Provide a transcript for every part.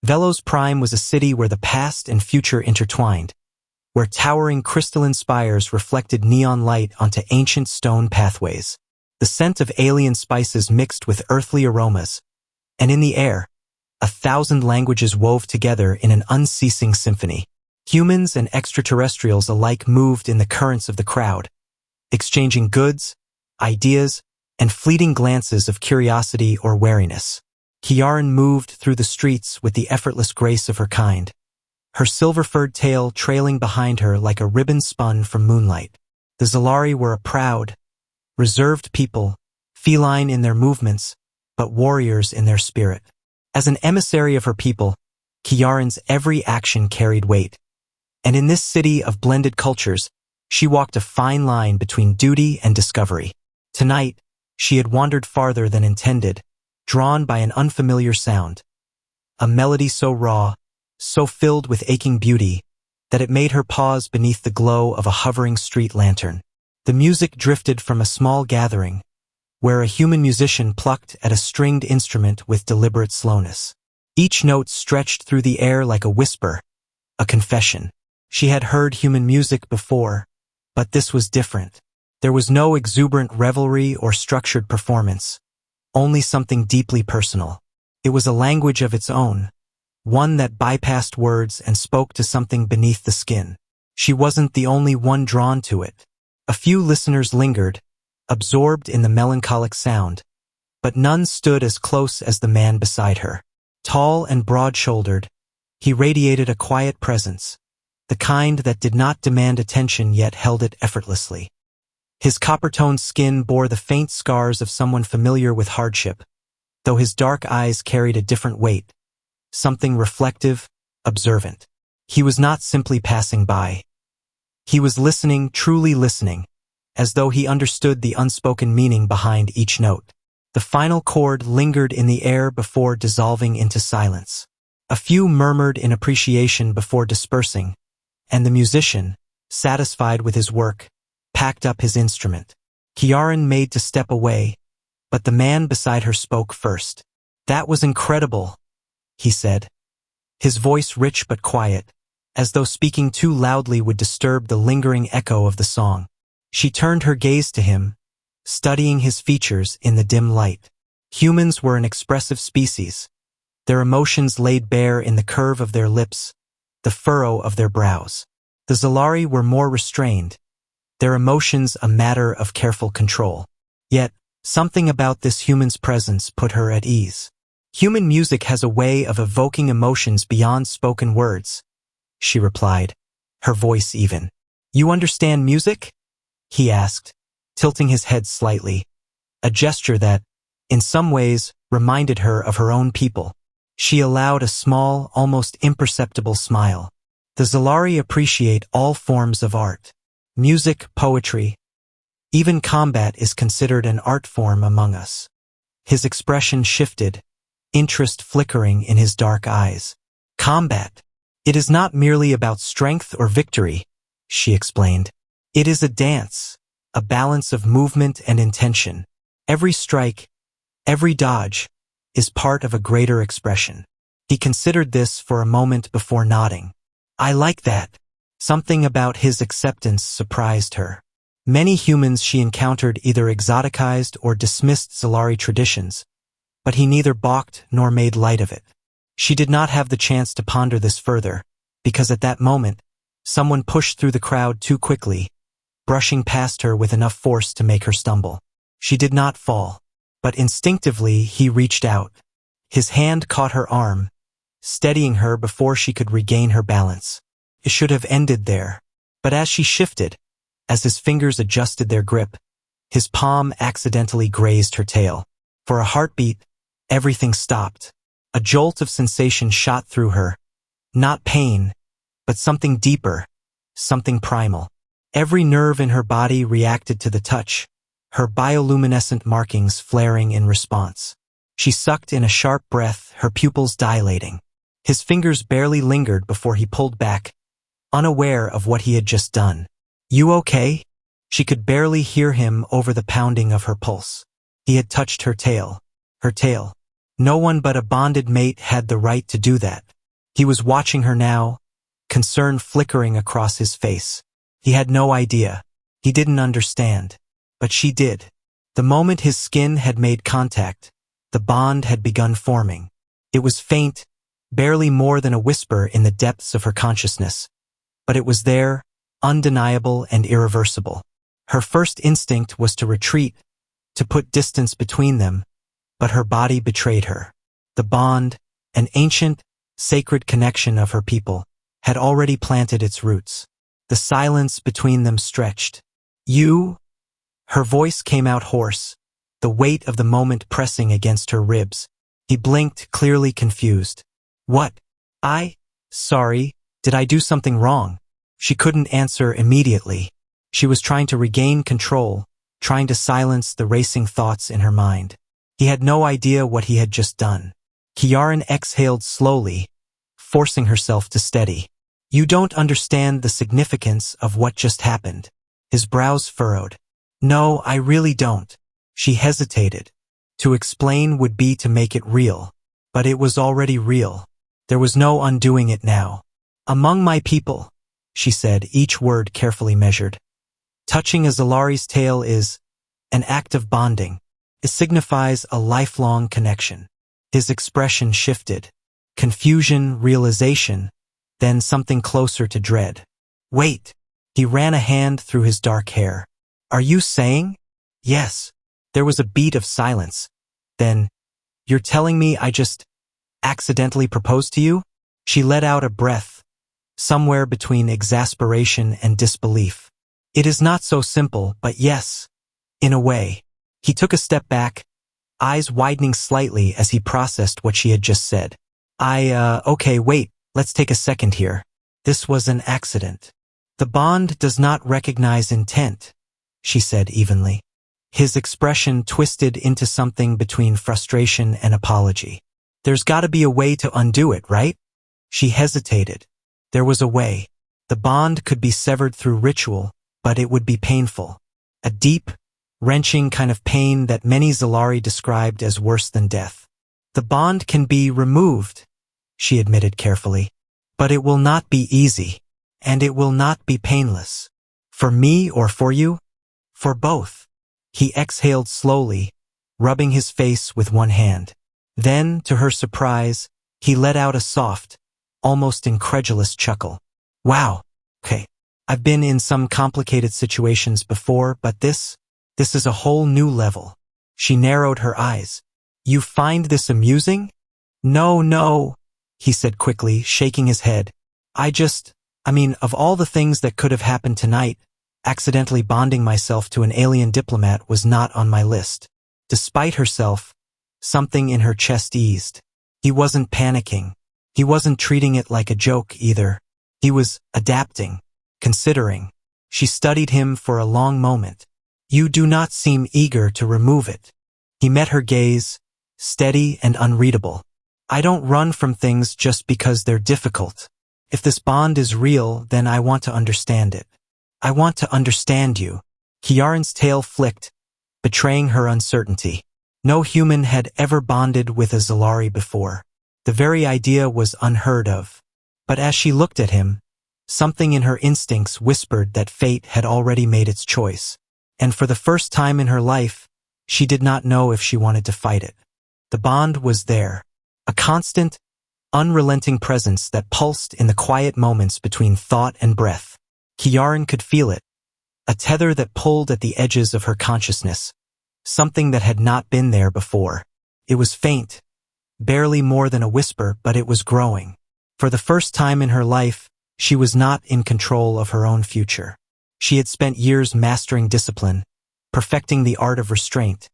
Velos Prime was a city where the past and future intertwined, where towering crystalline spires reflected neon light onto ancient stone pathways. The scent of alien spices mixed with earthly aromas, and in the air, 1,000 languages wove together in an unceasing symphony. Humans and extraterrestrials alike moved in the currents of the crowd, exchanging goods, ideas, and fleeting glances of curiosity or wariness. Kiaran moved through the streets with the effortless grace of her kind, her silver-furred tail trailing behind her like a ribbon spun from moonlight. The Zalari were a proud, reserved people, feline in their movements, but warriors in their spirit. As an emissary of her people, Kiaran's every action carried weight. And in this city of blended cultures, she walked a fine line between duty and discovery. Tonight, she had wandered farther than intended, drawn by an unfamiliar sound. A melody so raw, so filled with aching beauty, that it made her pause beneath the glow of a hovering street lantern. The music drifted from a small gathering, where a human musician plucked at a stringed instrument with deliberate slowness. Each note stretched through the air like a whisper, a confession. She had heard human music before, but this was different. There was no exuberant revelry or structured performance, only something deeply personal. It was a language of its own, one that bypassed words and spoke to something beneath the skin. She wasn't the only one drawn to it. A few listeners lingered, absorbed in the melancholic sound, but none stood as close as the man beside her. Tall and broad-shouldered, he radiated a quiet presence, the kind that did not demand attention yet held it effortlessly. His copper-toned skin bore the faint scars of someone familiar with hardship, though his dark eyes carried a different weight, something reflective, observant. He was not simply passing by. He was listening, truly listening, as though he understood the unspoken meaning behind each note. The final chord lingered in the air before dissolving into silence. A few murmured in appreciation before dispersing, and the musician, satisfied with his work, packed up his instrument. Kiaran made to step away, but the man beside her spoke first. "That was incredible," he said, his voice rich but quiet, as though speaking too loudly would disturb the lingering echo of the song. She turned her gaze to him, studying his features in the dim light. Humans were an expressive species, their emotions laid bare in the curve of their lips, the furrow of their brows. The Zalari were more restrained, their emotions a matter of careful control. Yet, something about this human's presence put her at ease. "Human music has a way of evoking emotions beyond spoken words," she replied, her voice even. "You understand music?" he asked, tilting his head slightly, a gesture that, in some ways, reminded her of her own people. She allowed a small, almost imperceptible smile. The Zalari appreciate all forms of art. Music, poetry, even combat is considered an art form among us. His expression shifted, interest flickering in his dark eyes. "Combat. It is not merely about strength or victory," she explained. "It is a dance, a balance of movement and intention. Every strike, every dodge, is part of a greater expression." He considered this for a moment before nodding. "I like that." Something about his acceptance surprised her. Many humans she encountered either exoticized or dismissed Zalari traditions, but he neither balked nor made light of it. She did not have the chance to ponder this further, because at that moment, someone pushed through the crowd too quickly, brushing past her with enough force to make her stumble. She did not fall, but instinctively he reached out. His hand caught her arm, steadying her before she could regain her balance. It should have ended there, but as she shifted, as his fingers adjusted their grip, his palm accidentally grazed her tail. For a heartbeat, everything stopped. A jolt of sensation shot through her, not pain, but something deeper, something primal. Every nerve in her body reacted to the touch, her bioluminescent markings flaring in response. She sucked in a sharp breath, her pupils dilating. His fingers barely lingered before he pulled back, unaware of what he had just done. "You okay?" She could barely hear him over the pounding of her pulse. He had touched her tail, No one but a bonded mate had the right to do that. He was watching her now, concern flickering across his face. He had no idea. He didn't understand. But she did. The moment his skin had made contact, the bond had begun forming. It was faint, barely more than a whisper in the depths of her consciousness. But it was there, undeniable and irreversible. Her first instinct was to retreat, to put distance between them, but her body betrayed her. The bond, an ancient, sacred connection of her people, had already planted its roots. The silence between them stretched. You? Her voice came out hoarse, the weight of the moment pressing against her ribs. He blinked, clearly confused. What? Sorry, did I do something wrong? She couldn't answer immediately. She was trying to regain control, trying to silence the racing thoughts in her mind. He had no idea what he had just done. Kiaran exhaled slowly, forcing herself to steady. You don't understand the significance of what just happened. His brows furrowed. No, I really don't. She hesitated. To explain would be to make it real. But it was already real. There was no undoing it now. Among my people, she said, each word carefully measured. Touching a Zalari's tail is an act of bonding. It signifies a lifelong connection. His expression shifted. Confusion, realization, then something closer to dread. Wait. He ran a hand through his dark hair. Are you saying? Yes. There was a beat of silence. Then, you're telling me I just accidentally proposed to you? She let out a breath, somewhere between exasperation and disbelief. It is not so simple, but yes, in a way. He took a step back, eyes widening slightly as he processed what she had just said. Okay, wait, let's take a second here. This was an accident. The bond does not recognize intent, she said evenly. His expression twisted into something between frustration and apology. There's gotta be a way to undo it, right? She hesitated. There was a way. The bond could be severed through ritual, but it would be painful. A deep, wrenching kind of pain that many Zalari described as worse than death. The bond can be removed, she admitted carefully. But it will not be easy. And it will not be painless. For me or for you? For both. He exhaled slowly, rubbing his face with one hand. Then, to her surprise, he let out a soft, almost incredulous chuckle. Wow. Okay. I've been in some complicated situations before, but this is a whole new level. She narrowed her eyes. You find this amusing? No, he said quickly, shaking his head. Of all the things that could have happened tonight, accidentally bonding myself to an alien diplomat was not on my list. Despite herself, something in her chest eased. He wasn't panicking. He wasn't treating it like a joke either. He was adapting, considering. She studied him for a long moment. You do not seem eager to remove it. He met her gaze, steady and unreadable. I don't run from things just because they're difficult. If this bond is real, then I want to understand it. I want to understand you. Kiaran's tail flicked, betraying her uncertainty. No human had ever bonded with a Zalari before. The very idea was unheard of. But as she looked at him, something in her instincts whispered that fate had already made its choice. And for the first time in her life, she did not know if she wanted to fight it. The bond was there. A constant, unrelenting presence that pulsed in the quiet moments between thought and breath. Kiaran could feel it. A tether that pulled at the edges of her consciousness. Something that had not been there before. It was faint, barely more than a whisper, but it was growing. For the first time in her life, she was not in control of her own future. She had spent years mastering discipline, perfecting the art of restraint.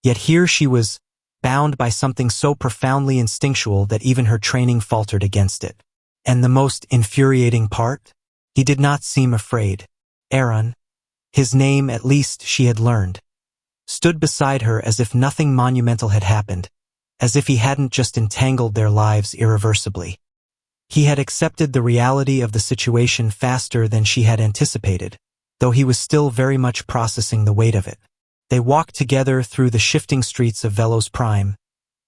Yet here she was, bound by something so profoundly instinctual that even her training faltered against it. And the most infuriating part? He did not seem afraid. Aaron, his name at least she had learned, stood beside her as if nothing monumental had happened, as if he hadn't just entangled their lives irreversibly. He had accepted the reality of the situation faster than she had anticipated, though he was still very much processing the weight of it. They walked together through the shifting streets of Velos Prime,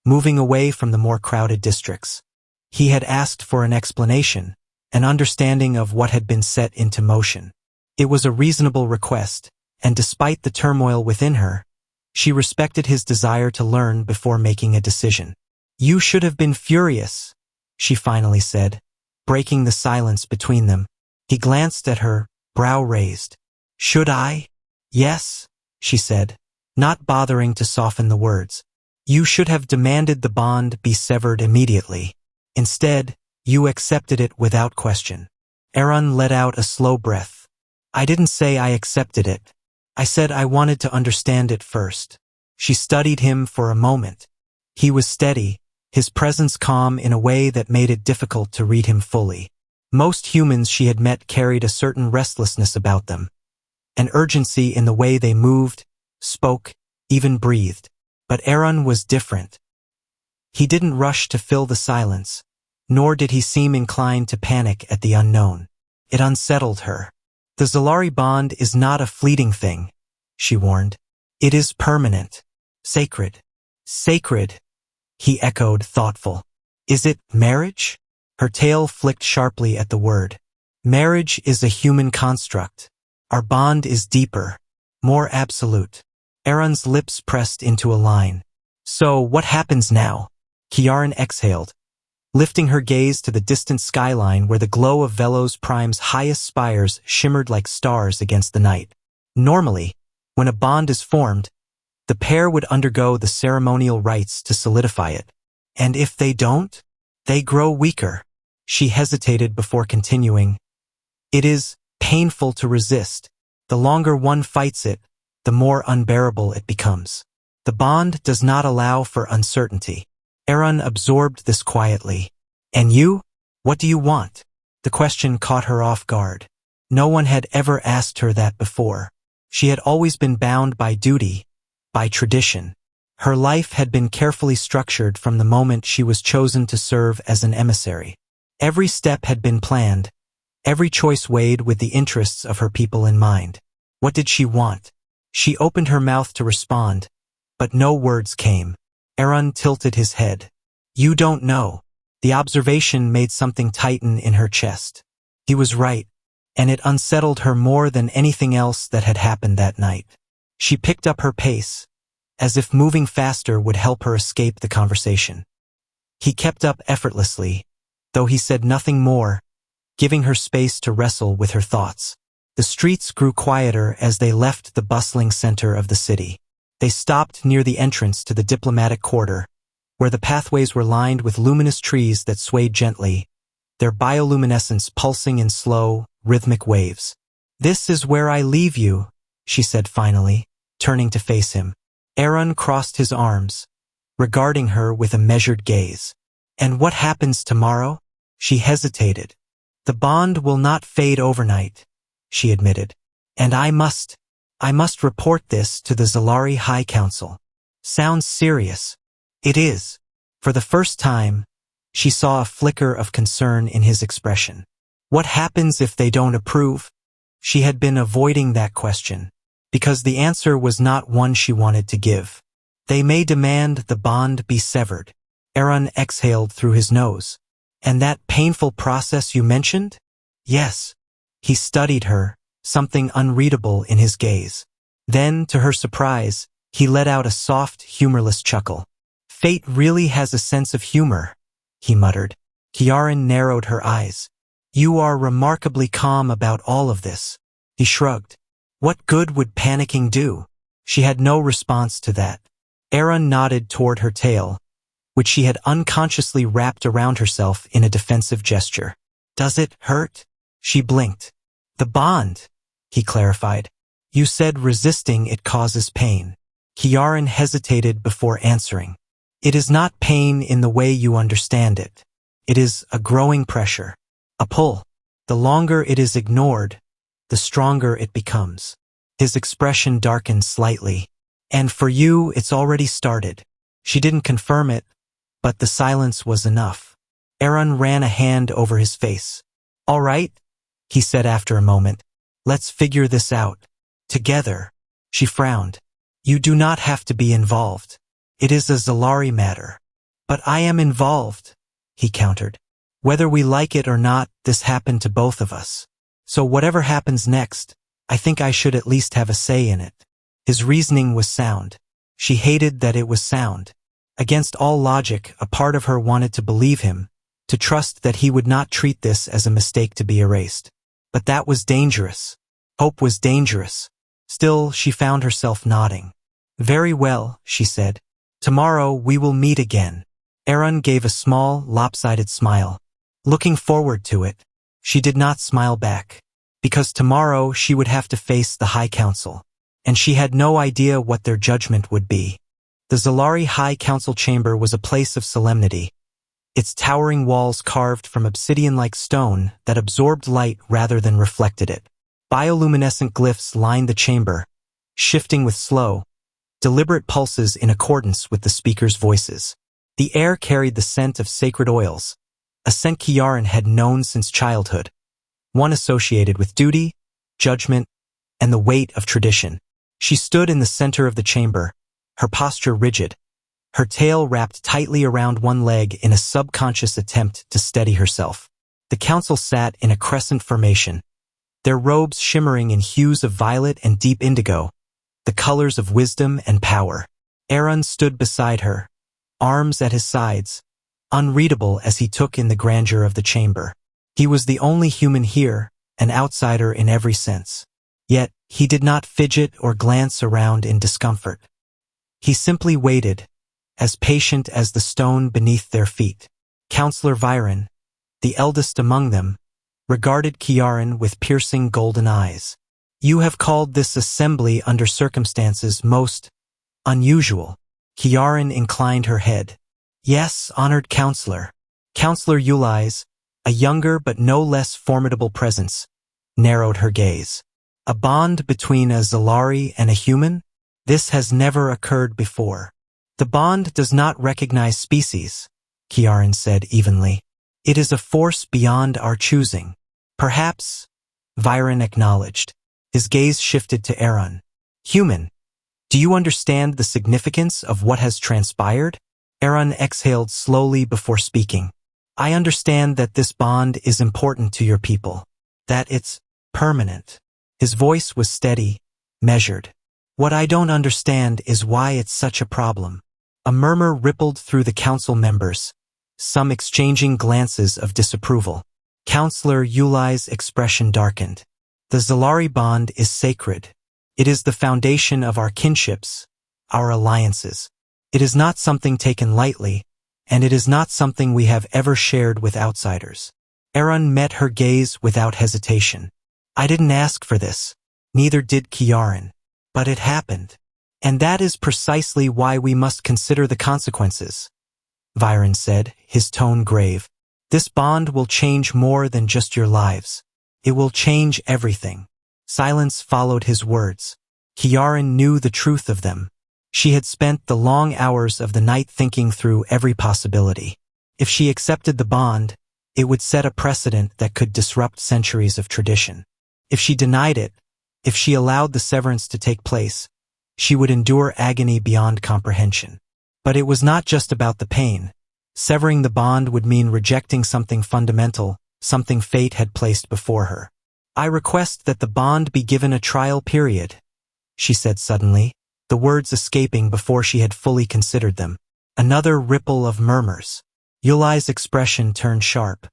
moving away from the more crowded districts. He had asked for an explanation, an understanding of what had been set into motion. It was a reasonable request, and despite the turmoil within her, she respected his desire to learn before making a decision. "You should have been furious," she finally said, breaking the silence between them. He glanced at her, brow raised. "Should I?" "Yes," she said, not bothering to soften the words. "You should have demanded the bond be severed immediately. Instead, you accepted it without question." Aaron let out a slow breath. "I didn't say I accepted it. I said I wanted to understand it first." She studied him for a moment. He was steady, his presence calm in a way that made it difficult to read him fully. Most humans she had met carried a certain restlessness about them, an urgency in the way they moved, spoke, even breathed. But Aaron was different. He didn't rush to fill the silence, nor did he seem inclined to panic at the unknown. It unsettled her. "The Zalari bond is not a fleeting thing," she warned. "It is permanent. Sacred." "Sacred," he echoed, thoughtful. "Is it marriage?" Her tail flicked sharply at the word. "Marriage is a human construct. Our bond is deeper, more absolute." Aaron's lips pressed into a line. "So, what happens now?" Kiaran exhaled, lifting her gaze to the distant skyline where the glow of Velos Prime's highest spires shimmered like stars against the night. Normally, when a bond is formed, the pair would undergo the ceremonial rites to solidify it. And if they don't, they grow weaker. She hesitated before continuing. "It is painful to resist. The longer one fights it, the more unbearable it becomes. The bond does not allow for uncertainty." Aaron absorbed this quietly. "And you? What do you want?" The question caught her off guard. No one had ever asked her that before. She had always been bound by duty, by tradition. Her life had been carefully structured from the moment she was chosen to serve as an emissary. Every step had been planned, every choice weighed with the interests of her people in mind. What did she want? She opened her mouth to respond, but no words came. Aaron tilted his head. "You don't know." The observation made something tighten in her chest. He was right, and it unsettled her more than anything else that had happened that night. She picked up her pace, as if moving faster would help her escape the conversation. He kept up effortlessly, though he said nothing more, giving her space to wrestle with her thoughts. The streets grew quieter as they left the bustling center of the city. They stopped near the entrance to the diplomatic quarter, where the pathways were lined with luminous trees that swayed gently, their bioluminescence pulsing in slow, rhythmic waves. "This is where I leave you," she said finally, turning to face him. Aaron crossed his arms, regarding her with a measured gaze. "And what happens tomorrow?" She hesitated. "The bond will not fade overnight," she admitted. "And I must report this to the Zalari High Council." "Sounds serious." "It is." For the first time, she saw a flicker of concern in his expression. "What happens if they don't approve?" She had been avoiding that question, because the answer was not one she wanted to give. "They may demand the bond be severed." Aaron exhaled through his nose. "And that painful process you mentioned?" "Yes." He studied her, something unreadable in his gaze. Then, to her surprise, he let out a soft, humorless chuckle. "Fate really has a sense of humor," he muttered. Kiaran narrowed her eyes. "You are remarkably calm about all of this." He shrugged. "What good would panicking do?" She had no response to that. Aaron nodded toward her tail, which she had unconsciously wrapped around herself in a defensive gesture. "Does it hurt?" She blinked. "The bond," he clarified. "You said resisting it causes pain." Kiaran hesitated before answering. "It is not pain in the way you understand it. It is a growing pressure, a pull. The longer it is ignored, the stronger it becomes." His expression darkened slightly. "And for you, it's already started." She didn't confirm it, but the silence was enough. Aaron ran a hand over his face. "All right," he said after a moment. "Let's figure this out. Together." She frowned. "You do not have to be involved. It is a Zalari matter." But I am involved, he countered. Whether we like it or not, this happened to both of us. So whatever happens next, I think I should at least have a say in it. His reasoning was sound. She hated that it was sound. Against all logic, a part of her wanted to believe him, to trust that he would not treat this as a mistake to be erased. But that was dangerous. Hope was dangerous. Still, she found herself nodding. Very well, she said. Tomorrow we will meet again. Aaron gave a small, lopsided smile. Looking forward to it, she did not smile back. Because tomorrow she would have to face the High Council. And she had no idea what their judgment would be. The Zalari High Council chamber was a place of solemnity. Its towering walls carved from obsidian-like stone that absorbed light rather than reflected it. Bioluminescent glyphs lined the chamber, shifting with slow, deliberate pulses in accordance with the speakers' voices. The air carried the scent of sacred oils, a scent Kiaran had known since childhood, one associated with duty, judgment, and the weight of tradition. She stood in the center of the chamber, her posture rigid, her tail wrapped tightly around one leg in a subconscious attempt to steady herself. The council sat in a crescent formation, their robes shimmering in hues of violet and deep indigo, the colors of wisdom and power. Aaron stood beside her, arms at his sides, unreadable as he took in the grandeur of the chamber. He was the only human here, an outsider in every sense. Yet, he did not fidget or glance around in discomfort. He simply waited, as patient as the stone beneath their feet. Counselor Viren, the eldest among them, regarded Kiaran with piercing golden eyes. You have called this assembly under circumstances most unusual. Kiaran inclined her head. Yes, honored counselor. Counselor Ulize, a younger but no less formidable presence, narrowed her gaze. A bond between a Zalari and a human? This has never occurred before. The bond does not recognize species, Kiaran said evenly. It is a force beyond our choosing. Perhaps, Viren acknowledged. His gaze shifted to Aaron. Human, do you understand the significance of what has transpired? Aaron exhaled slowly before speaking. I understand that this bond is important to your people, that it's permanent. His voice was steady, measured. What I don't understand is why it's such a problem. A murmur rippled through the council members, some exchanging glances of disapproval. Counselor Uli's expression darkened. The Zalari bond is sacred. It is the foundation of our kinships, our alliances. It is not something taken lightly, and it is not something we have ever shared with outsiders. Aaron met her gaze without hesitation. I didn't ask for this, neither did Kiaran. But it happened. And that is precisely why we must consider the consequences. Viren said, his tone grave. This bond will change more than just your lives. It will change everything. Silence followed his words. Kiaran knew the truth of them. She had spent the long hours of the night thinking through every possibility. If she accepted the bond, it would set a precedent that could disrupt centuries of tradition. If she denied it, if she allowed the severance to take place, she would endure agony beyond comprehension. But it was not just about the pain. Severing the bond would mean rejecting something fundamental, something fate had placed before her. I request that the bond be given a trial period, she said suddenly, the words escaping before she had fully considered them. Another ripple of murmurs. Uli's expression turned sharp.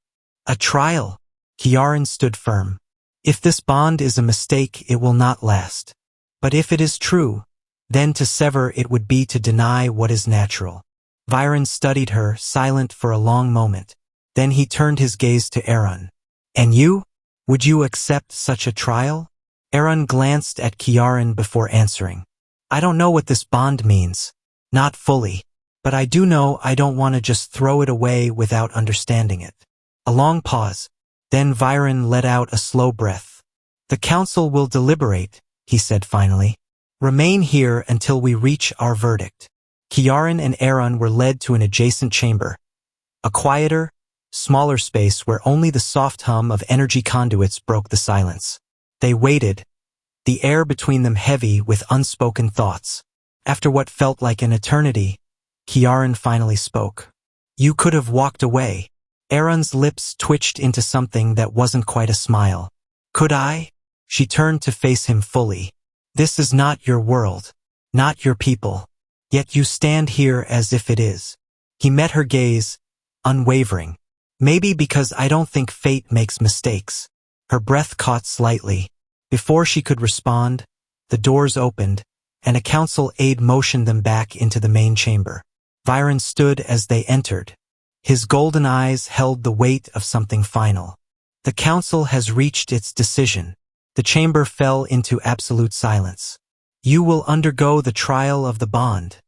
A trial? Kiaran stood firm. If this bond is a mistake, it will not last. But if it is true, then to sever it would be to deny what is natural. Viren studied her, silent for a long moment. Then he turned his gaze to Aaron. And you? Would you accept such a trial? Aaron glanced at Kiaran before answering. I don't know what this bond means. Not fully. But I do know I don't want to just throw it away without understanding it. A long pause. Then Viren let out a slow breath. The council will deliberate, he said finally. Remain here until we reach our verdict. Kiaran and Aaron were led to an adjacent chamber, a quieter, smaller space where only the soft hum of energy conduits broke the silence. They waited, the air between them heavy with unspoken thoughts. After what felt like an eternity, Kiaran finally spoke. You could have walked away. Aaron's lips twitched into something that wasn't quite a smile. Could I? She turned to face him fully. This is not your world. Not your people. Yet you stand here as if it is. He met her gaze, unwavering. Maybe because I don't think fate makes mistakes. Her breath caught slightly. Before she could respond, the doors opened, and a council aide motioned them back into the main chamber. Viren stood as they entered. His golden eyes held the weight of something final. The council has reached its decision. The chamber fell into absolute silence. You will undergo the trial of the bond,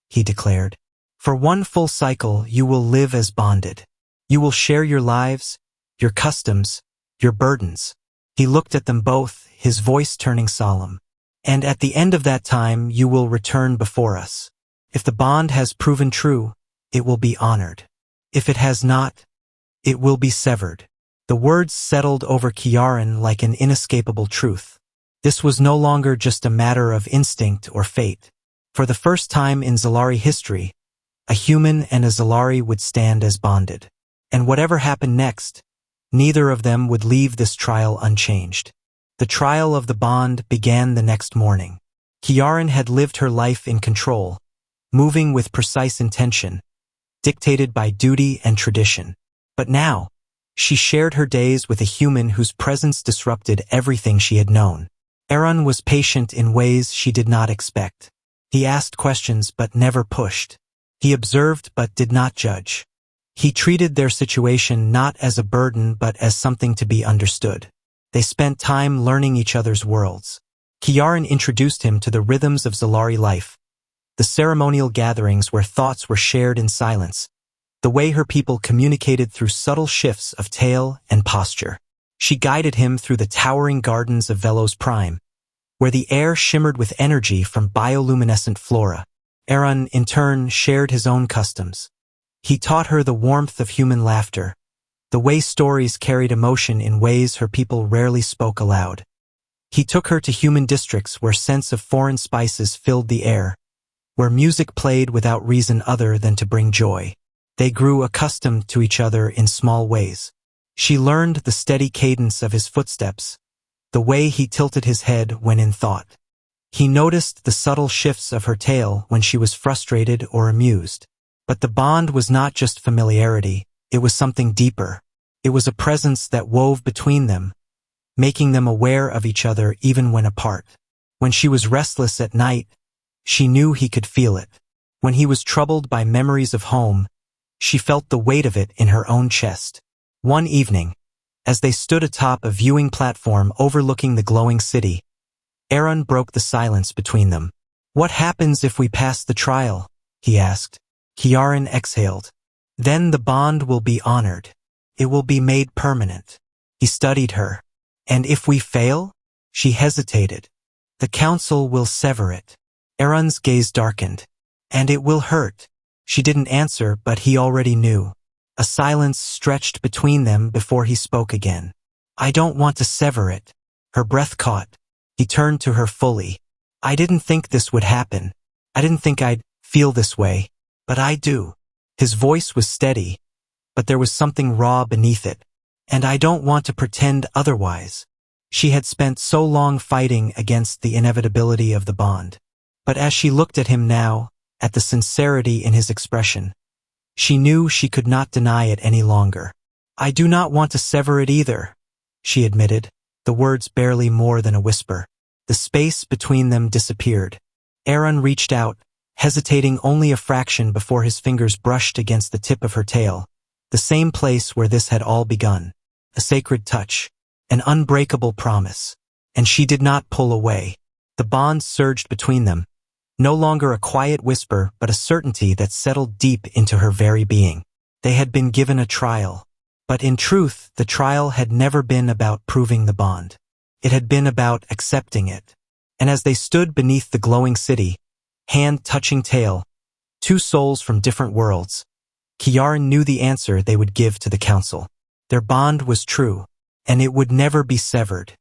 he declared. For one full cycle, you will live as bonded. You will share your lives, your customs, your burdens. He looked at them both, his voice turning solemn. And at the end of that time, you will return before us. If the bond has proven true, it will be honored. If it has not, it will be severed. The words settled over Kiaran like an inescapable truth. This was no longer just a matter of instinct or fate. For the first time in Zalari history, a human and a Zalari would stand as bonded. And whatever happened next, neither of them would leave this trial unchanged. The trial of the bond began the next morning. Kiaran had lived her life in control, moving with precise intention, dictated by duty and tradition. But now, she shared her days with a human whose presence disrupted everything she had known. Aaron was patient in ways she did not expect. He asked questions but never pushed. He observed but did not judge. He treated their situation not as a burden but as something to be understood. They spent time learning each other's worlds. Kiaran introduced him to the rhythms of Zalari life, the ceremonial gatherings where thoughts were shared in silence, the way her people communicated through subtle shifts of tale and posture. She guided him through the towering gardens of Velos Prime, where the air shimmered with energy from bioluminescent flora. Aaron, in turn, shared his own customs. He taught her the warmth of human laughter, the way stories carried emotion in ways her people rarely spoke aloud. He took her to human districts where scents of foreign spices filled the air, where music played without reason other than to bring joy. They grew accustomed to each other in small ways. She learned the steady cadence of his footsteps, the way he tilted his head when in thought. He noticed the subtle shifts of her tail when she was frustrated or amused. But the bond was not just familiarity, it was something deeper. It was a presence that wove between them, making them aware of each other even when apart. When she was restless at night, she knew he could feel it. When he was troubled by memories of home, she felt the weight of it in her own chest. One evening, as they stood atop a viewing platform overlooking the glowing city, Aaron broke the silence between them. What happens if we pass the trial? He asked. Kiaran exhaled. Then the bond will be honored. It will be made permanent. He studied her. And if we fail? She hesitated. The council will sever it. Aaron's gaze darkened. And it will hurt. She didn't answer, but he already knew. A silence stretched between them before he spoke again. I don't want to sever it. Her breath caught. He turned to her fully. I didn't think this would happen. I didn't think I'd feel this way. But I do. His voice was steady, but there was something raw beneath it. And I don't want to pretend otherwise. She had spent so long fighting against the inevitability of the bond. But as she looked at him now, at the sincerity in his expression, she knew she could not deny it any longer. I do not want to sever it either, she admitted, the words barely more than a whisper. The space between them disappeared. Aaron reached out, hesitating only a fraction before his fingers brushed against the tip of her tail, the same place where this had all begun. A sacred touch, an unbreakable promise. And she did not pull away. The bond surged between them, no longer a quiet whisper but a certainty that settled deep into her very being. They had been given a trial. But in truth, the trial had never been about proving the bond. It had been about accepting it. And as they stood beneath the glowing city, hand touching tail, two souls from different worlds, Kiaran knew the answer they would give to the council. Their bond was true, and it would never be severed.